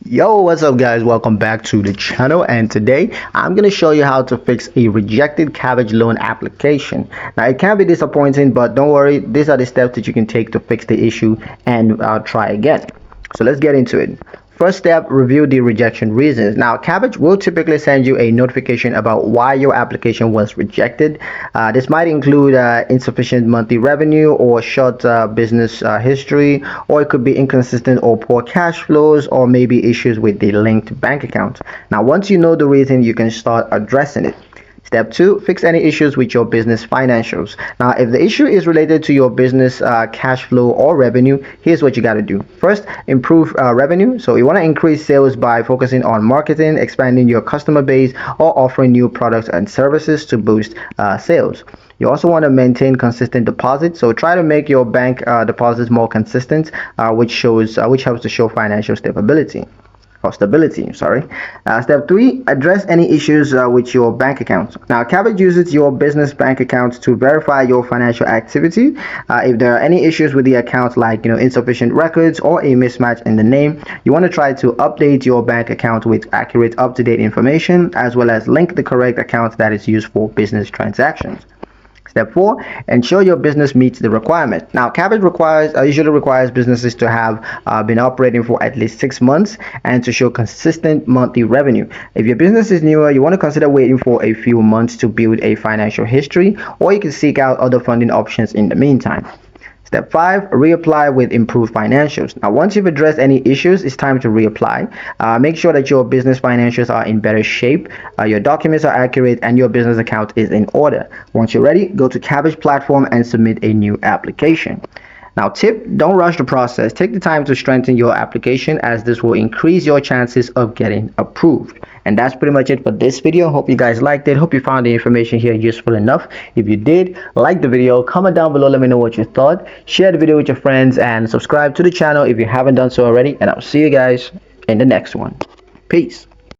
Yo, what's up guys? Welcome back to the channel, and today I'm going to show you how to fix a rejected Kabbage loan application. Now it can be disappointing, but don't worry, these are the steps that you can take to fix the issue and try again. So let's get into it. First step, review the rejection reasons. Now, Kabbage will typically send you a notification about why your application was rejected. This might include insufficient monthly revenue or short business history, or it could be inconsistent or poor cash flows, or maybe issues with the linked bank account. Now, once you know the reason, you can start addressing it. Step 2, fix any issues with your business financials. Now, if the issue is related to your business cash flow or revenue, here's what you got to do. First, improve revenue. So you want to increase sales by focusing on marketing, expanding your customer base, or offering new products and services to boost sales. You also want to maintain consistent deposits. So try to make your bank deposits more consistent, which helps to show financial stability or stability. Step 3, address any issues with your bank account. Now, Kabbage uses your business bank account to verify your financial activity. If there are any issues with the account, like insufficient records or a mismatch in the name, you want to try to update your bank account with accurate, up-to-date information, as well as link the correct account that is used for business transactions. Step 4, ensure your business meets the requirement. Now, Kabbage usually requires businesses to have been operating for at least 6 months and to show consistent monthly revenue. If your business is newer, you want to consider waiting for a few months to build a financial history, or you can seek out other funding options in the meantime. Step 5, reapply with improved financials. Now, once you've addressed any issues, it's time to reapply. Make sure that your business financials are in better shape, your documents are accurate, and your business account is in order. Once you're ready, go to Kabbage platform and submit a new application. Now, tip, don't rush the process. Take the time to strengthen your application, as this will increase your chances of getting approved. And that's pretty much it for this video. Hope you guys liked it. Hope you found the information here useful enough. If you did, like the video, comment down below, let me know what you thought. Share the video with your friends and subscribe to the channel if you haven't done so already. And I'll see you guys in the next one. Peace.